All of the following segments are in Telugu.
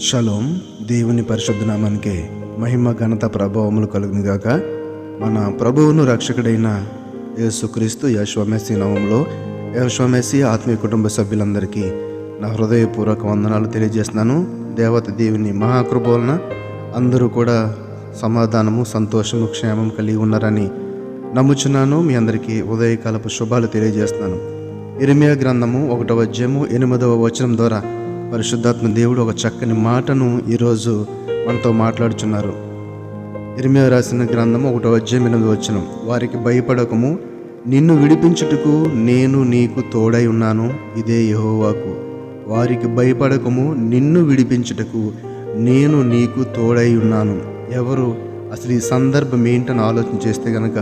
షలోం. దేవుని పరిశుద్ధ నామానికి మహిమ ఘనత ప్రభావములు కలుగును గాక. మన ప్రభువును రక్షకుడైన యేసుక్రీస్తు యెహోవా నామములో యెహోవా ఆత్మీయ కుటుంబ సభ్యులందరికీ నా హృదయపూర్వక వందనాలు తెలియజేస్తున్నాను. దేవత దేవుని మహాకృప వలన అందరూ కూడా సమాధానము, సంతోషము, క్షేమం కలిగి ఉన్నారని నమ్ముచున్నాను. మీ అందరికీ ఉదయకాలపు శుభాలు తెలియజేస్తున్నాను. ఇర్మీయా గ్రంథము 1వ అధ్యాయము 8వ వచనం ద్వారా పరిశుద్ధాత్మ దేవుడు ఒక చక్కని మాటను ఈరోజు మనతో మాట్లాడుచున్నారు. ఇర్మీయా రాసిన గ్రంథము 1వ అధ్యాయం 8వ వచనం, వారికి భయపడకము, నిన్ను విడిపించుటకు నేను నీకు తోడై ఉన్నాను, ఇదే యెహోవాకు. వారికి భయపడకము, నిన్ను విడిపించుటకు నేను నీకు తోడై ఉన్నాను. ఎవరు అసలు ఈ సందర్భం ఏంటని ఆలోచన చేస్తే కనుక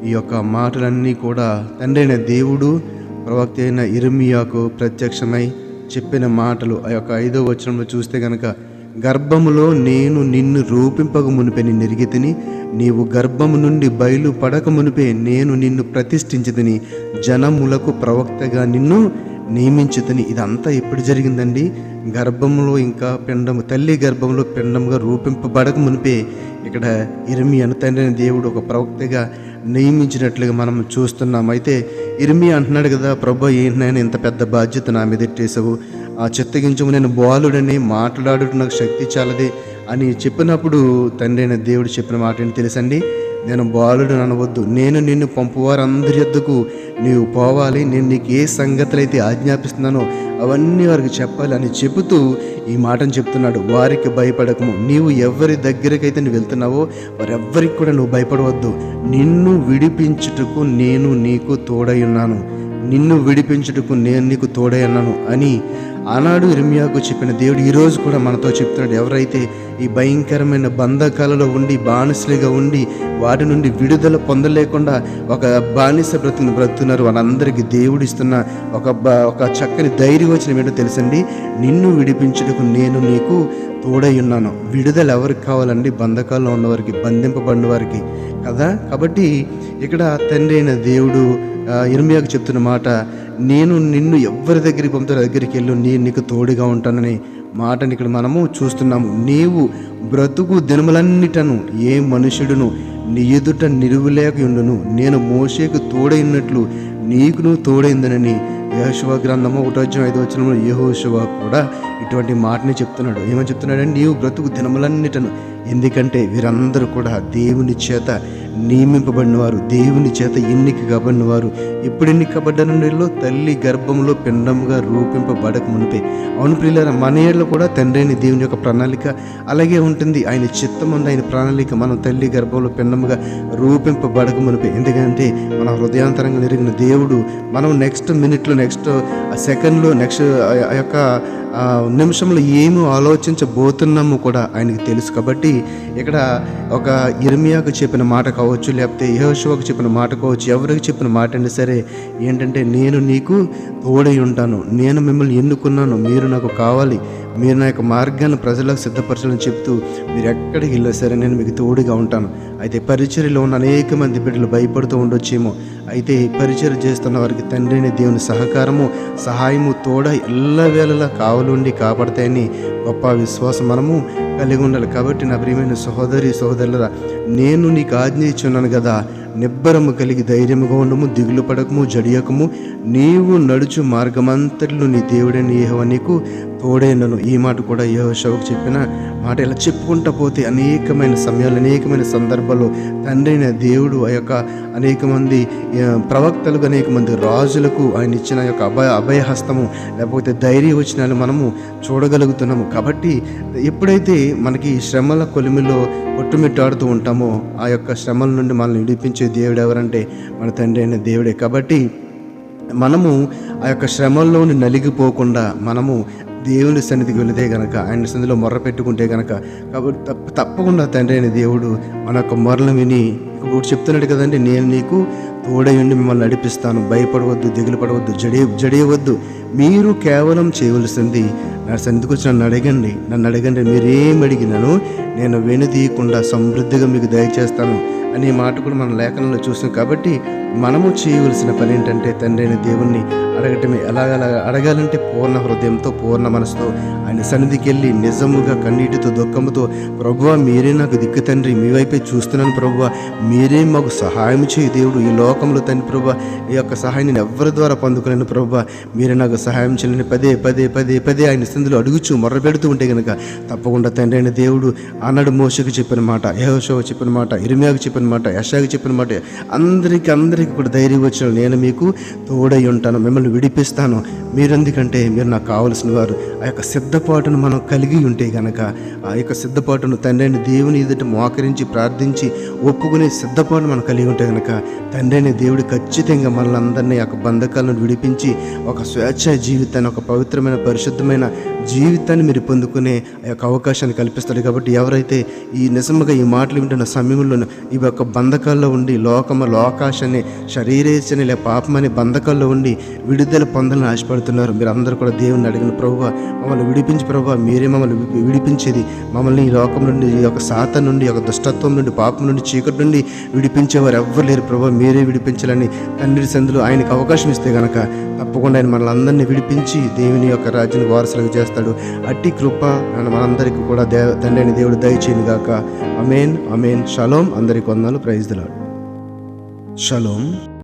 ఈ యొక్క మాటలన్నీ కూడా తండ్రి అయిన దేవుడు ప్రవక్త అయిన ఇర్మీయాకు ప్రత్యక్షమై చెప్పిన మాటలు. ఆ యొక్క 5వ వచనంలో చూస్తే కనుక, గర్భములో నేను నిన్ను రూపింపక మునిపే నిన్ను ఎరిగితిని, నీవు గర్భము నుండి బయలు పడక మునిపే నేను నిన్ను ప్రతిష్ఠించితిని, జనములకు ప్రవక్తగా నిన్ను నియమించితిని. ఇదంతా ఎప్పుడు జరిగిందండి? గర్భంలో ఇంకా పిండము, తల్లి గర్భంలో పిండముగా రూపింపబడక మునిపే ఇక్కడ ఇర్మీయాను తండ్రి దేవుడు ఒక ప్రవక్తగా నియమించినట్లుగా మనం చూస్తున్నాం. అయితే ఇర్మీయా అంటున్నాడు కదా, ప్రభు ఏంటి నేను ఇంత పెద్ద బాధ్యత నా మీద ఎట్టేసావు, ఆ చిత్తగించము, నేను బాలుడని మాట్లాడుట నాకు శక్తి చాలదే అని చెప్పినప్పుడు తండ్రి అయిన దేవుడు చెప్పిన మాట ఏంటి తెలుసండి? నేను బాలుడు అనవద్దు, నేను నిన్ను పంపువారందరి యొద్దకు నీవు పోవాలి, నేను నీకు ఏ సంగతులు అయితే ఆజ్ఞాపిస్తున్నానో అవన్నీ వారికి చెప్పాలి అని చెబుతూ ఈ మాటను చెప్తున్నాడు. వారికి భయపడకము, నీవు ఎవరి దగ్గరకైతే నువ్వు వెళ్తున్నావో వారెవ్వరికి కూడా నువ్వు భయపడవద్దు, నిన్ను విడిపించుటకు నేను నీకు తోడై ఉన్నాను, నిన్ను విడిపించుటకు నేను నీకు తోడై ఉన్నాను అని ఆనాడు ఇర్మీయాకు చెప్పిన దేవుడు ఈరోజు కూడా మనతో చెప్తున్నాడు. ఎవరైతే ఈ భయంకరమైన బంధకాలలో ఉండి బానిసలుగా ఉండి వాటి నుండి విడుదల పొందలేకుండా ఒక బానిస బ్రతుకుతున్నారు, వాళ్ళందరికీ దేవుడు ఇస్తున్న ఒక చక్కని ధైర్యం వచ్చిన ఏంటో తెలుసండి, నిన్ను విడిపించుటకు నేను నీకు తోడై ఉన్నాను. విడుదల ఎవరికి కావాలండి? బంధకాల్లో ఉన్నవారికి, బంధింపబడిన వారికి కదా. కాబట్టి ఇక్కడ తండ్రి అయిన దేవుడు ఇర్మీయాకు చెప్తున్న మాట, నేను నిన్ను ఎవరి దగ్గరికి పంపుతారో దగ్గరికి వెళ్ళు, నేను నీకు తోడుగా ఉంటానని మాటని ఇక్కడ మనము చూస్తున్నాము. నీవు బ్రతుకు దినములన్నిటను ఏ మనుషుడును నీ ఎదుట నిలువలేక ఉండును, నేను మోషేకు తోడైనట్లు నీకును తోడైందనని యెహోషువ గ్రంథము 1వ అధ్యాయం 5వ వచనంలో యెహోషువ కూడా ఇటువంటి మాటని చెప్తున్నాడు. ఏమని చెప్తున్నాడంటే, నీవు బ్రతుకు దినములన్నిటను, ఎందుకంటే వీరందరూ కూడా దేవుని చేత నియమింపబడిన వారు, దేవుని చేత ఎన్నిక కాబడిన వారు. ఎప్పుడు ఎన్నికబడ్డలో? తల్లి గర్భంలో పిండముగా రూపింపబడక మునిపే. అవును ప్రియులారా, మన ఏళ్ళలో కూడా తండ్రి అయిన దేవుని యొక్క ప్రణాళిక అలాగే ఉంటుంది. ఆయన చిత్తం ఉంది, ఆయన ప్రణాళిక మనం తల్లి గర్భంలో పిండముగా రూపింపబడక మునిపే. ఎందుకంటే మన హృదయాంతరంగా ఎరిగిన దేవుడు మనం నెక్స్ట్ మినిట్లో, నెక్స్ట్ సెకండ్లో, నెక్స్ట్ ఆ యొక్క నిమిషంలో ఏమి ఆలోచించబోతున్నాము కూడా ఆయనకి తెలుసు. కాబట్టి ఇక్కడ ఒక ఇర్మీయాకు చెప్పిన మాట కావచ్చు, లేకపోతే యెహోషువకు చెప్పిన మాట కావచ్చు, ఎవరికి చెప్పిన మాట అయినా సరే ఏంటంటే, నేను నీకు తోడై ఉంటాను, నేను మిమ్మల్ని ఎన్నుకున్నాను, మీరు నాకు కావాలి, మీరు నా యొక్క మార్గాన్ని ప్రజలకు సిద్ధపరచాలని చెప్తూ మీరు ఎక్కడికి వెళ్ళినా సరే నేను మీకు తోడుగా ఉంటాను. అయితే పరిచర్యలో ఉన్న అనేక మంది బిడ్డలు భయపడుతూ ఉండొచ్చేమో, అయితే పరిచర్య చేస్తున్న వారికి తండ్రి అయిన దేవుని సహకారము, సహాయము, తోడ ఎల్లవేళలా కావలుండి కాపాడతాయని గొప్ప విశ్వాసం మనము కలిగి ఉండాలి. కాబట్టి నా ప్రియమైన సహోదరి సహోదరులరా, నేను నీకు ఆజ్ఞ ఇచ్చున్నాను కదా, నిబ్బరము కలిగి ధైర్యముగా ఉండము, దిగులు పడకము, జడియకము, నీవు నడుచు మార్గమంతటిలో నీ దేవుడైన యెహోవా నీకు తోడైనను. ఈ మాట కూడా యెహోషువకు చెప్పిన మాట. ఇలా చెప్పుకుంటా పోతే అనేకమైన సమయాలు, అనేకమైన సందర్భాల్లో తండ్రి అయిన దేవుడు ఆ యొక్క అనేక మంది ప్రవక్తలకు, అనేక మంది రాజులకు ఆయన ఇచ్చిన యొక్క అభయహస్తము, లేకపోతే ధైర్య వచనాలు మనము చూడగలుగుతున్నాము. కాబట్టి ఎప్పుడైతే మనకి శ్రమల కొలిమిలో కొట్టుమిట్టాడుతూ ఉంటామో ఆ యొక్క శ్రమల నుండి మనల్ని విడిపించే దేవుడు ఎవరంటే మన తండ్రి అయిన దేవుడే. కాబట్టి మనము ఆ యొక్క శ్రమల్లోని నలిగిపోకుండా మనము దేవుని సన్నిధికి వెళితే కనుక, ఆయన సన్నిధిలో మొర్ర పెట్టుకుంటే కనుక, కాబట్టి తప్పకుండా తండ్రి అయిన దేవుడు మన యొక్క మొరలు విని ఇప్పుడు చెప్తున్నాడు కదండి, నేను నీకు తోడై ఉండి మిమ్మల్ని నడిపిస్తాను, భయపడవద్దు, దిగులు పడవద్దు, జడియవద్దు. మీరు కేవలం చేయవలసింది నా సన్నిధికి వచ్చి నన్ను అడగండి, మీరేం అడిగినాను నేను వెనుదీయకుండా సమృద్ధిగా మీకు దయచేస్తాను అనే మాట కూడా మన లేఖనంలో చూసాం. కాబట్టి మనము చేయవలసిన పని ఏంటంటే తండ్రి అయిన దేవుణ్ణి అడగటమే. అడగాలంటే పూర్ణ హృదయంతో, పూర్ణ మనసుతో ఆయన సన్నిధికి వెళ్ళి నిజముగా కన్నీటితో, దుఃఖముతో, ప్రభువా మీరే నాకు దిక్కు తండ్రి, మీ వైపే చూస్తున్నాను ప్రభువా, మీరే మాకు సహాయం చేయి దేవుడు. ఈ లోకంలో తండ్రి ప్రభువా, ఈ యొక్క సహాయం నేను ఎవరి ద్వారా పొందుకోలేను ప్రభువా, మీరే నాకు సహాయం చేయాలని పదే ఆయన సన్నిధిలో అడుగుచు మొర్ర పెడుతూ ఉంటే కనుక తప్పకుండా తండ్రి అయిన దేవుడు ఆనాడు మోషకు చెప్పిన మాట, యెహోషువకు చెప్పిన మాట, ఇర్మీయాకు చెప్పిన మాట, యెషయాకు చెప్పిన మాట, అందరికీ కూడా ధైర్యం వచ్చిన నేను మీకు తోడై ఉంటాను, మిమ్మల్ని విడిపిస్తాను. మీరెందుకంటే మీరు నాకు కావలసిన వారు. ఆ యొక్క సిద్ధపాటును మనం కలిగి ఉంటే కనుక, ఆ యొక్క సిద్ధపాటును తండ్రి అయిన దేవుని ఎదుట మోకరించి ప్రార్థించి ఒప్పుకునే సిద్ధపాటు మనం కలిగి ఉంటే కనుక తండ్రి అయిన దేవుడు ఖచ్చితంగా మనల్ని అందరినీ యొక్క బంధకాలను విడిపించి ఒక స్వేచ్ఛ జీవితాన్ని, ఒక పవిత్రమైన పరిశుద్ధమైన జీవితాన్ని మీరు పొందుకునే ఆ యొక్క అవకాశాన్ని కల్పిస్తాడు. కాబట్టి ఎవరైతే ఈ నిజంగా ఈ మాటలు వింటున్న సమయంలో ఈ యొక్క బంధకాల్లో ఉండి లోకాశాన్ని, శరీరేచ్ఛని లే పాపమనే బంధకాల్లో ఉండి విడుదల పొందాలని ఆశపడుతున్నారు, మీరు అందరూ కూడా దేవుని అడిగిన ప్రభువా మమ్మల్ని విడిపించి, ప్రభువా మీరే మమ్మల్ని విడిపించేది, మమ్మల్ని ఈ లోకం నుండి, ఈ యొక్క సాతాను నుండి, ఈ యొక్క దుష్టత్వం నుండి, పాపం నుండి, చీకటి నుండి విడిపించేవారు ఎవ్వరు లేరు ప్రభువా, మీరే విడిపించాలని తండ్రి సందులో ఆయనకు అవకాశం ఇస్తే కనుక తప్పకుండా ఆయన మనల్ని అందరినీ విడిపించి దేవుని యొక్క రాజ్యాన్ని వారసులుగా చేస్తాడు. అట్టి కృప మనందరికీ కూడా తండ్రి అయిన దేవుడు దయచేయను గాక. ఆమేన్. షలోం. అందరికీ వందనాలు. Praise the Lord. షలోం.